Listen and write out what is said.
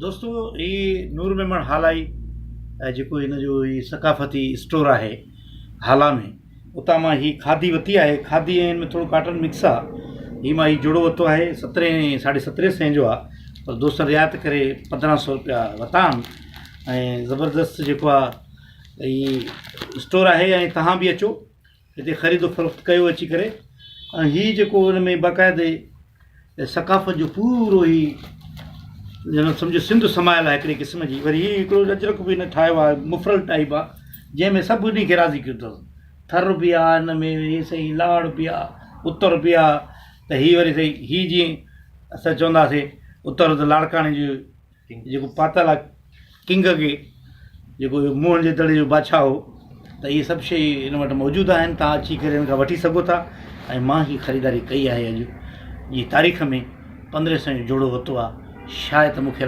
दोस्तों ये नूर मेमण हालाई जेको इन जो ही सकाफ़ती स्टोर है हाला में उतां मां ही खादी वरिती आहे। खादी ऐं में थोरो काटन मिक्स आहे। ही मां ही जोड़ो वरितो आहे 17.5 जो आहे, पर दोस्त रियायत करे 1500 रुपया वरिता आहिनि। ऐं ज़बरदस्त जेको आहे ही स्टोर आहे ऐं तव्हां बि अचो हिते ख़रीदो फ़रोख़्त कयो अची करे। ऐं हीअ जेको हुन में बाक़ाइदे सकाफ़त जो पूरो ई ॼण सम्झो सिंध समायल आहे हिकिड़े क़िस्म जी। वरी हीअ हिकिड़ो अजरक बि हिन ठाहियो आहे, मुफ़रल टाइप आहे जंहिंमें सभिनी खे राज़ी कयो अथसि। थर बि आहे हिन में, हीअ सही लाड़ बि आहे, उतर बि आहे। त हीअ वरी सही हीअ जीअं असां चवंदासीं उतर त लाड़काणे जो जेको पातल आहे किंग खे, जेको मुंहं जे दड़े जो बादशाह हो, त इहे सभु शइ हिन वटि मौजूदु आहिनि। तव्हां अची करे हिन खां वठी सघो था। ऐं मां ही ख़रीदारी कई आहे। अॼु जी तारीख़ में 1500 जो जोड़ो वरितो आहे। शायदि मूंखे